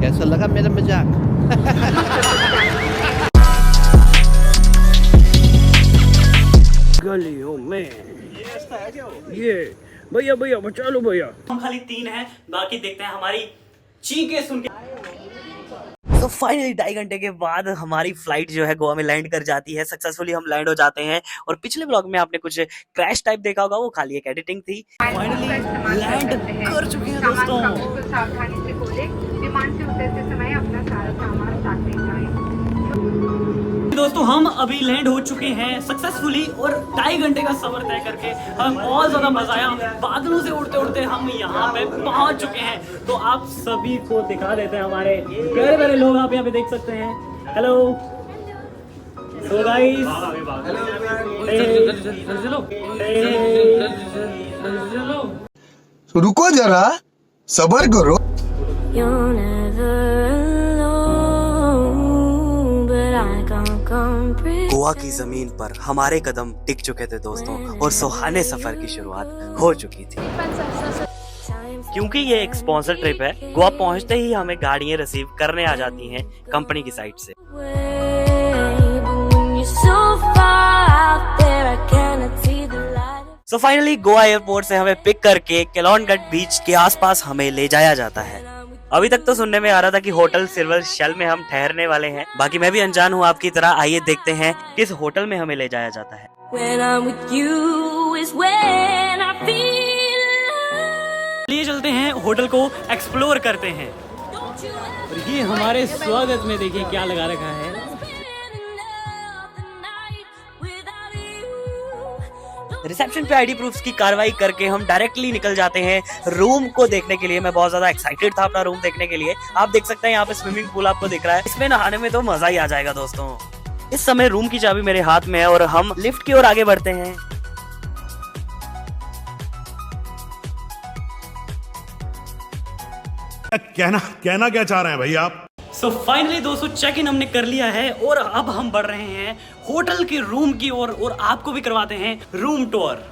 कैसा लगा मेरा मजाक? गलियों में ये भैया भैया बचा लो भैया। हम खाली 3 हैं, बाकी देखते हैं हमारी चीखें सुन के। तो फाइनली 2.5 घंटे के बाद हमारी फ्लाइट जो है गोवा में लैंड कर जाती है। सक्सेसफुली हम लैंड हो जाते हैं। और पिछले ब्लॉग में आपने कुछ क्रैश टाइप देखा होगा, वो खाली एक एडिटिंग थी। फाइनली लैंड कर चुके हैं दोस्तों। सावधानी से खोलें, विमान से उतरते समय अपना सारा सामान साथ ले जाएं। दोस्तों हम अभी लैंड हो चुके हैं सक्सेसफुली और 2.5 घंटे का सफर तय करके हमें बहुत ज्यादा मजा आया। बादलों से उड़ते उड़ते हम यहाँ पे पहुंच चुके हैं। तो आप सभी को दिखा देते हैं, हमारे प्यारे प्यारे लोग आप यहाँ पे देख सकते हैं। हेलो सो गाइस, रुको जरा, सबर करो। गोवा की जमीन पर हमारे कदम टिक चुके थे दोस्तों, और सुहाने सफर की शुरुआत हो चुकी थी। क्योंकि ये एक स्पॉन्सर ट्रिप है, गोवा पहुंचते ही हमें गाड़ियां रिसीव करने आ जाती हैं कंपनी की साइड से। सो फाइनली गोवा एयरपोर्ट से हमें पिक करके केलोनगढ़ बीच के आसपास हमें ले जाया जाता है। अभी तक तो सुनने में आ रहा था कि होटल सिल्वर शेल में हम ठहरने वाले हैं। बाकी मैं भी अनजान हूँ आपकी तरह। आइए देखते हैं किस होटल में हमें ले जाया जाता है। लिए चलते हैं, होटल को एक्सप्लोर करते हैं। और ये हमारे स्वागत में देखिए क्या लगा रखा है। रिसेप्शन पे आईडी प्रूफ्स की कार्रवाई करके हम डायरेक्टली निकल जाते हैं रूम को देखने के लिए। मैं बहुत ज्यादा एक्साइटेड था अपना रूम देखने के लिए। आप देख सकते हैं यहाँ पे स्विमिंग पूल आपको दिख रहा है। इसमें नहाने में तो मजा ही आ जाएगा दोस्तों। इस समय रूम की चाबी मेरे हाथ में है और हम लिफ्ट की ओर आगे बढ़ते हैं। कहना क्या चाह रहे हैं भाई आप? सो फाइनली दोस्तों चेक इन हमने कर लिया है और अब हम बढ़ रहे हैं होटल के रूम की ओर और आपको भी करवाते हैं रूम टूर।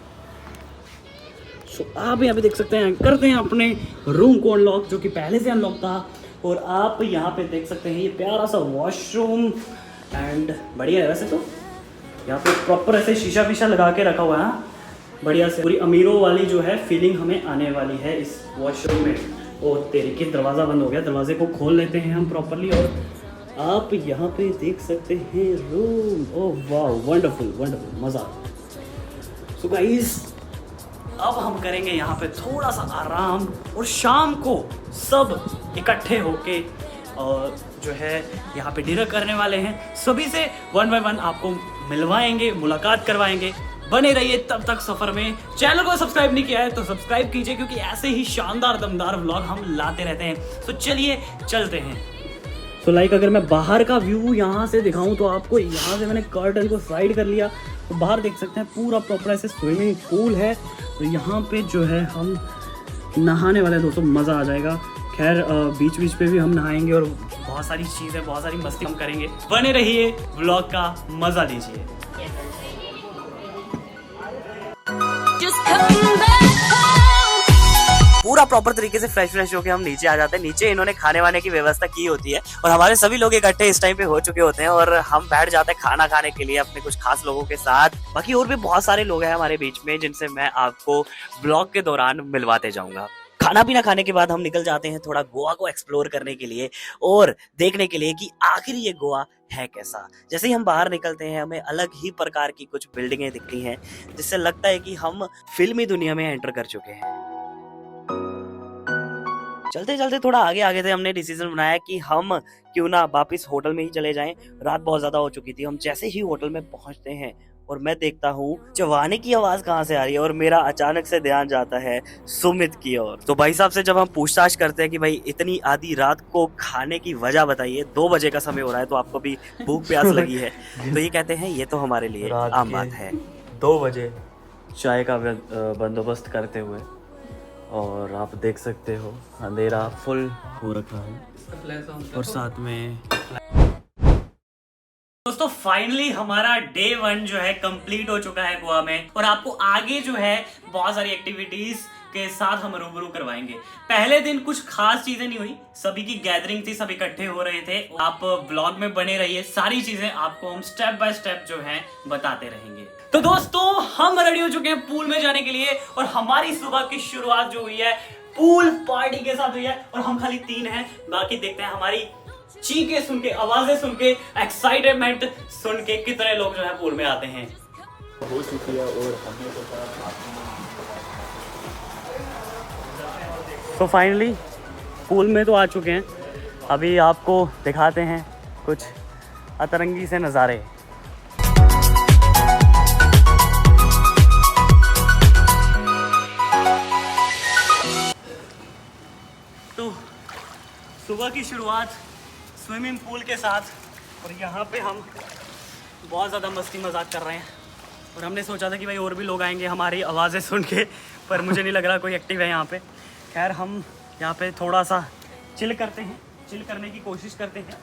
सो आप यहाँ पे देख सकते हैं, करते हैं अपने रूम को अनलॉक, जो कि पहले से अनलॉक था। और आप यहाँ पे देख सकते हैं ये प्यारा सा वॉशरूम एंड बढ़िया है। वैसे तो यहाँ पे प्रॉपर ऐसे शीशा वीशा लगा के रखा हुआ है, बढ़िया से। पूरी अमीरों वाली जो है फीलिंग हमें आने वाली है इस वॉशरूम में। और तेरे के दरवाज़ा बंद हो गया, दरवाजे को खोल लेते हैं हम प्रॉपरली। और आप यहाँ पे देख सकते हैं रूम। ओह वाह, वंडरफुल वंडरफुल, मज़ा। सो गाइस अब हम करेंगे यहाँ पे थोड़ा सा आराम और शाम को सब इकट्ठे होके और जो है यहाँ पे डिनर करने वाले हैं। सभी से 1 बाय 1 आपको मिलवाएंगे, मुलाकात करवाएंगे। बने रहिए तब तक सफर में। चैनल को सब्सक्राइब नहीं किया है तो सब्सक्राइब कीजिए, क्योंकि ऐसे ही शानदार दमदार व्लॉग हम लाते रहते हैं। तो चलिए चलते हैं। तो लाइक अगर मैं बाहर का व्यू यहाँ से दिखाऊं तो आपको, यहाँ से मैंने कर्टन को साइड कर लिया तो बाहर देख सकते हैं पूरा प्रॉपर ऐसे स्विमिंग पूल है। तो यहाँ पे जो है हम नहाने वाले हैं दोस्तों, मज़ा आ जाएगा। खैर बीच बीच पे भी हम नहाएंगे और बहुत सारी चीज़ें, बहुत सारी मस्ती हम करेंगे। बने रहिए, व्लॉग का मज़ा लीजिए। पूरा प्रॉपर तरीके से फ्रेश होके हम नीचे आ जाते हैं। नीचे इन्होंने खाने वाने की व्यवस्था की होती है और हमारे सभी लोग इकट्ठे इस टाइम पे हो चुके होते हैं और हम बैठ जाते हैं खाना खाने के लिए अपने कुछ खास लोगों के साथ। बाकी और भी बहुत सारे लोग हैं हमारे बीच में जिनसे मैं आपको ब्लॉग के दौरान मिलवाते जाऊंगा। खाना पीना खाने के बाद हम निकल जाते हैं थोड़ा गोवा को एक्सप्लोर करने के लिए और देखने के लिए कि आखिर ये गोवा है कैसा। जैसे ही हम बाहर निकलते हैं हमें अलग ही प्रकार की कुछ बिल्डिंगें दिखती हैं, जिससे लगता है कि हम फिल्मी दुनिया में एंटर कर चुके हैं। चलते चलते थोड़ा आगे आगे थे, हमने डिसीजन बनाया कि हम क्यों ना वापिस होटल में ही चले जाएं। रात बहुत ज्यादा हो चुकी थी। हम जैसे ही होटल में पहुंचते हैं और मैं देखता हूँ चवाने की आवाज कहाँ से आ रही है और मेरा अचानक से ध्यान जाता है सुमित की ओर। तो भाई साहब से जब हम पूछताछ करते हैं कि भाई इतनी आधी रात को खाने की वजह बताइए, 2 बजे का समय हो रहा है तो आपको भी भूख प्यास लगी है, तो ये कहते हैं ये तो हमारे लिए आम बात है। 2 बजे चाय का बंदोबस्त करते हुए, और आप देख सकते हो अंधेरा फुल हो रखा है और साथ में दोस्तों फाइनली हमारा डे 1 जो है कंप्लीट हो चुका है गोवा में। और आपको आगे जो है बहुत सारी एक्टिविटीज के साथ हम रूबरू करवाएंगे। पहले दिन कुछ खास चीजें नहीं हुई, सभी की गैदरिंग थी, सब इकट्ठे हो रहे थे। आप ब्लॉग में बने रहिए, सारी चीजें आपको हम स्टेप बाय स्टेप जो है बताते रहेंगे। तो दोस्तों हम रेडी हो चुके हैं पूल में जाने के लिए और हमारी सुबह की शुरुआत जो हुई है पूल पार्टी के साथ हुई है और हम खाली 3 हैं। बाकी देखते हैं हमारी चीखें सुन के, आवाजें सुन के, एक्साइटमेंट सुन के कितने लोग जो है पूल में आते हैं। हो चुकी है और हमने तो फाइनली पूल में तो आ चुके हैं। अभी आपको दिखाते हैं कुछ अतरंगी से नज़ारे। तो सुबह की शुरुआत स्विमिंग पूल के साथ और यहाँ पे हम बहुत ज़्यादा मस्ती मजाक कर रहे हैं और हमने सोचा था कि भाई और भी लोग आएंगे हमारी आवाज़ें सुन के, पर मुझे नहीं लग रहा कोई एक्टिव है यहाँ पे। खैर हम यहाँ पे थोड़ा सा चिल करते हैं, चिल करने की कोशिश करते हैं।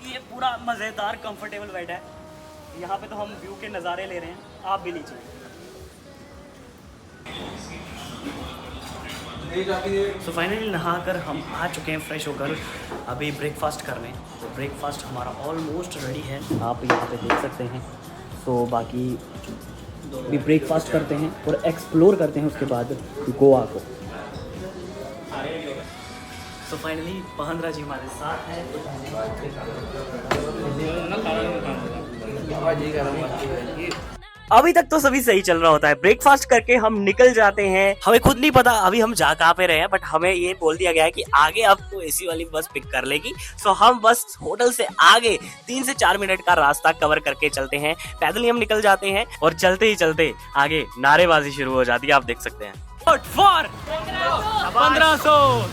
ये पूरा मज़ेदार कंफर्टेबल बेड है। यहाँ पे तो हम व्यू के नज़ारे ले रहे हैं, आप भी नीचे। तो फाइनली नहाकर हम आ चुके हैं फ्रेश होकर अभी ब्रेकफास्ट करने। तो ब्रेकफास्ट हमारा ऑलमोस्ट रेडी है, आप यहाँ पे देख सकते हैं। तो बाकी भी ब्रेकफास्ट करते हैं और एक्सप्लोर करते हैं उसके बाद गोवा को। तो फाइनली महेंद्र जी हमारे साथ हैं। अभी तक तो सभी सही चल रहा होता है। ब्रेकफास्ट करके हम निकल जाते हैं। हमें खुद नहीं पता अभी हम जा कहाँ पे रहे हैं, बट हमें ये बोल दिया गया है कि आगे आपको एसी वाली बस पिक कर लेगी। सो हम बस होटल से आगे 3 से 4 मिनट का रास्ता कवर करके चलते हैं। पैदल ही हम निकल जाते हैं और चलते ही चलते आगे नारेबाजी शुरू हो जाती है, आप देख सकते हैं। 1500।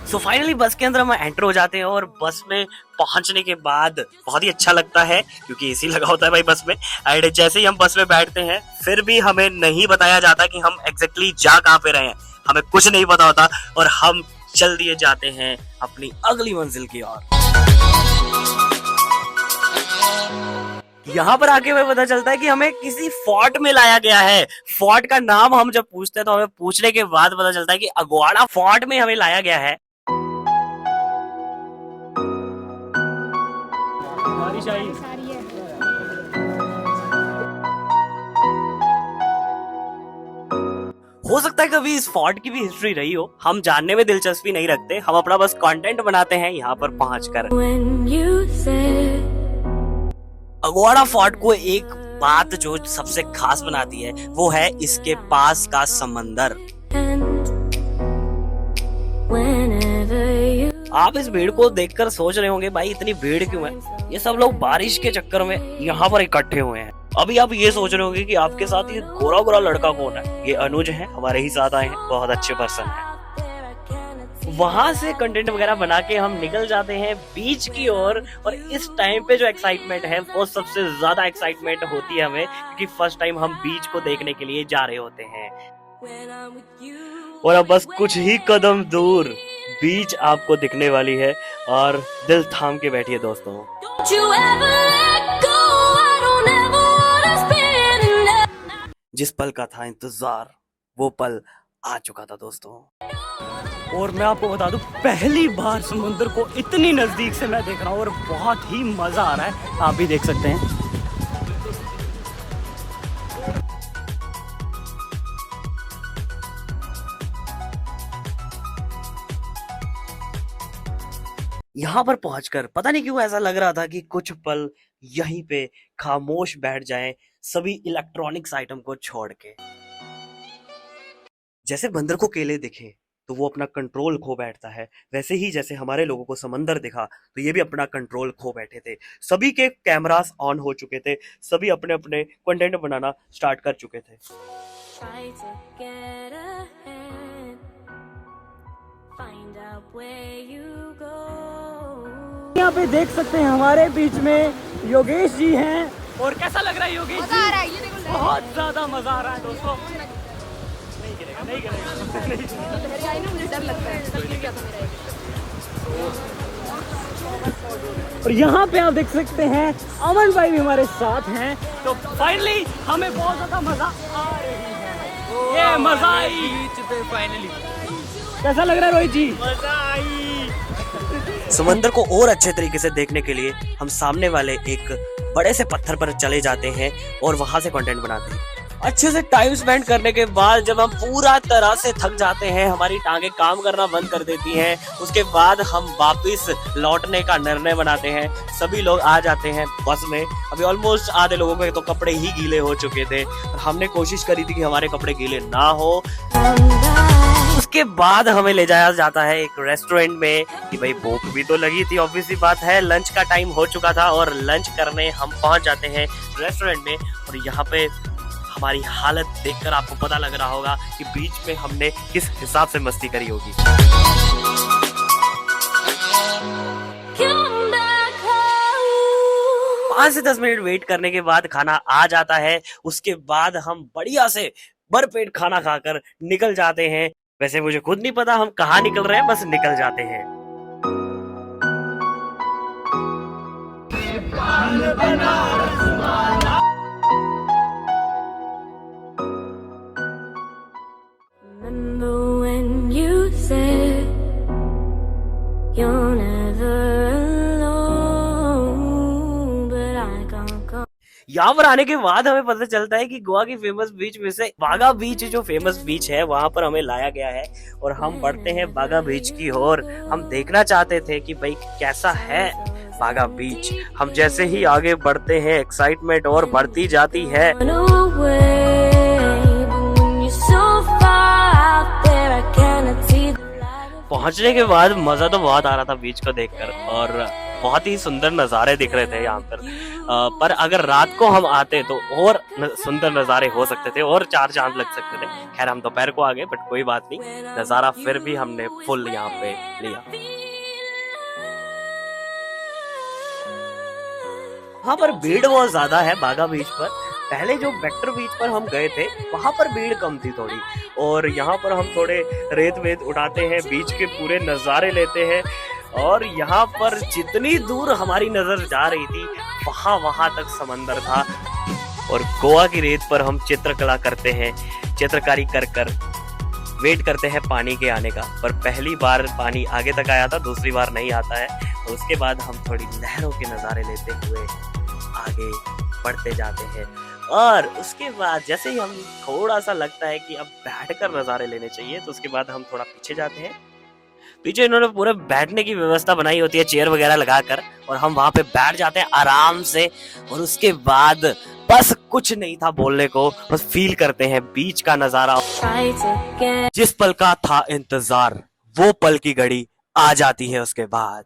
सो फाइनली बस के अंदर हम एंटर हो जाते हैं और बस में पहुंचने के बाद बहुत ही अच्छा लगता है क्योंकि एसी लगा होता है भाई बस में। एंड जैसे ही हम बस में बैठते हैं फिर भी हमें नहीं बताया जाता कि हम एग्जैक्टली जा कहाँ पे रहे हैं, हमें कुछ नहीं पता होता और हम चल दिए जाते हैं अपनी अगली मंजिल की ओर। यहाँ पर आके हमें पता चलता है कि हमें किसी फोर्ट में लाया गया है। फोर्ट का नाम हम जब पूछते हैं तो हमें पूछने के बाद पता चलता है कि अगवाड़ा फोर्ट में हमें लाया गया है। हो सकता है कभी इस फोर्ट की भी हिस्ट्री रही हो, हम जानने में दिलचस्पी नहीं रखते, हम अपना बस कंटेंट बनाते हैं यहाँ पर पहुंचकर। अगवाड़ा फोर्ट को एक बात जो सबसे खास बनाती है वो है इसके पास का समंदर। आप इस भीड़ को देखकर सोच रहे होंगे भाई इतनी भीड़ क्यों है, ये सब लोग बारिश के चक्कर में यहाँ पर इकट्ठे हुए हैं। अभी आप ये सोच रहे होंगे कि आपके साथ ये गोरा गोरा लड़का कौन है, ये अनुज है, हमारे ही साथ आए हैं, बहुत अच्छे पर्सन है। वहां से कंटेंट वगैरह बना के हम निकल जाते हैं बीच की ओर और इस टाइम पे जो एक्साइटमेंट है वो सबसे ज्यादा एक्साइटमेंट होती है हमें क्योंकि फर्स्ट टाइम हम बीच को देखने के लिए जा रहे होते हैं। और अब बस कुछ ही कदम दूर बीच आपको दिखने वाली है और दिल थाम के बैठिए दोस्तों। जिस पल का था इंतजार वो पल आ चुका था दोस्तों। और मैं आपको बता दूं पहली बार समुद्र को इतनी नजदीक से मैं देख रहा हूँ और बहुत ही मजा आ रहा है, आप भी देख सकते हैं। यहाँ पर पहुंचकर पता नहीं क्यों ऐसा लग रहा था कि कुछ पल यहीं पे खामोश बैठ जाएं सभी इलेक्ट्रॉनिक्स आइटम को छोड़ के। जैसे बंदर को केले दिखे तो वो अपना कंट्रोल खो बैठता है, वैसे ही जैसे हमारे लोगों को समंदर दिखा तो ये भी अपना कंट्रोल खो बैठे थे। सभी के कैमरास ऑन हो चुके थे, सभी अपने अपने कंटेंट बनाना स्टार्ट कर चुके थे। यहाँ पे देख सकते हैं हमारे बीच में योगेश जी हैं और कैसा लग रहा है योगेश जी? बहुत ज्यादा मजा आ रहा है दोस्तों। नहीं गिरेगा, नहीं गिरेगा। मुझे डर लगता है। और यहाँ पे आप देख सकते हैं अमन भाई भी हमारे साथ हैं। तो फाइनली हमें बहुत ज्यादा मजा आ रही है। ये मजा आई। फाइनली कैसा लग रहा है रोहित जी? मजा आई। समंदर को और अच्छे तरीके से देखने के लिए हम सामने वाले एक बड़े से पत्थर पर चले जाते हैं और वहां से कंटेंट बनाते हैं। अच्छे से टाइम स्पेंड करने के बाद जब हम पूरा तरह से थक जाते हैं, हमारी टांगे काम करना बंद कर देती हैं, उसके बाद हम वापस लौटने का निर्णय बनाते हैं। सभी लोग आ जाते हैं बस में। अभी ऑलमोस्ट आधे लोगों के तो कपड़े ही गीले हो चुके थे और हमने कोशिश करी थी कि हमारे कपड़े गीले ना हो। उसके बाद हमें ले जाया जाता है एक रेस्टोरेंट में कि भाई भूख भी तो लगी थी, ऑब्वियस सी बात है। लंच का टाइम हो चुका था और लंच करने हम पहुंच जाते हैं रेस्टोरेंट में। और यहाँ पे हमारी हालत देखकर आपको पता लग रहा होगा कि बीच में हमने किस हिसाब से मस्ती करी होगी। 5 से 10 मिनट वेट करने के बाद खाना आ जाता है। उसके बाद हम बढ़िया से भरपेट खाना खाकर निकल जाते हैं। वैसे मुझे खुद नहीं पता हम कहाँ निकल रहे हैं, बस निकल जाते हैं। Remember when you said you're never alone, but I can't come. यहाँ पर आने के बाद हमें पता चलता है कि गोवा की फेमस बीच में से बागा बीच जो फेमस बीच है वहां पर हमें लाया गया है और हम बढ़ते हैं बागा बीच की ओर। हम देखना चाहते थे कि भाई कैसा है बागा बीच। हम जैसे ही आगे बढ़ते हैं एक्साइटमेंट और बढ़ती जाती है। Run away, but when you're so far out there, I cannot see the light of पहुंचने के बाद मजा तो बहुत आ रहा था बीच को देखकर और बहुत ही सुंदर नज़ारे दिख रहे थे यहाँ पर अगर रात को हम आते तो और सुंदर नज़ारे हो सकते थे और 4 चांद लग सकते थे। खैर हम दोपहर को आ गए बट कोई बात नहीं, नज़ारा फिर भी हमने फुल यहाँ पे लिया। वहाँ पर भीड़ बहुत ज्यादा है बागा बीच पर। पहले जो वेक्टर बीच पर हम गए थे वहां पर भीड़ कम थी थोड़ी, और यहाँ पर हम थोड़े रेत वेत उठाते हैं, बीच के पूरे नज़ारे लेते हैं। और यहाँ पर जितनी दूर हमारी नजर जा रही थी वहां तक समंदर था। और गोवा की रेत पर हम चित्रकला करते हैं, चित्रकारी कर वेट करते हैं पानी के आने का। पर पहली बार पानी आगे तक आया था, दूसरी बार नहीं आता है। और उसके बाद हम थोड़ी लहरों के नज़ारे लेते हुए आगे बढ़ते जाते हैं। और उसके बाद जैसे ही हम थोड़ा सा लगता है कि अब बैठकर नज़ारे लेने चाहिए, तो उसके बाद हम थोड़ा पीछे जाते हैं। पीछे इन्होंने पूरे बैठने की व्यवस्था बनाई होती है चेयर वगैरह लगाकर, और हम वहां पे बैठ जाते हैं आराम से। और उसके बाद बस कुछ नहीं था बोलने को, बस फील करते हैं बीच का नजारा। try to get. जिस पल का था इंतजार वो पल की घड़ी आ जाती है उसके बाद।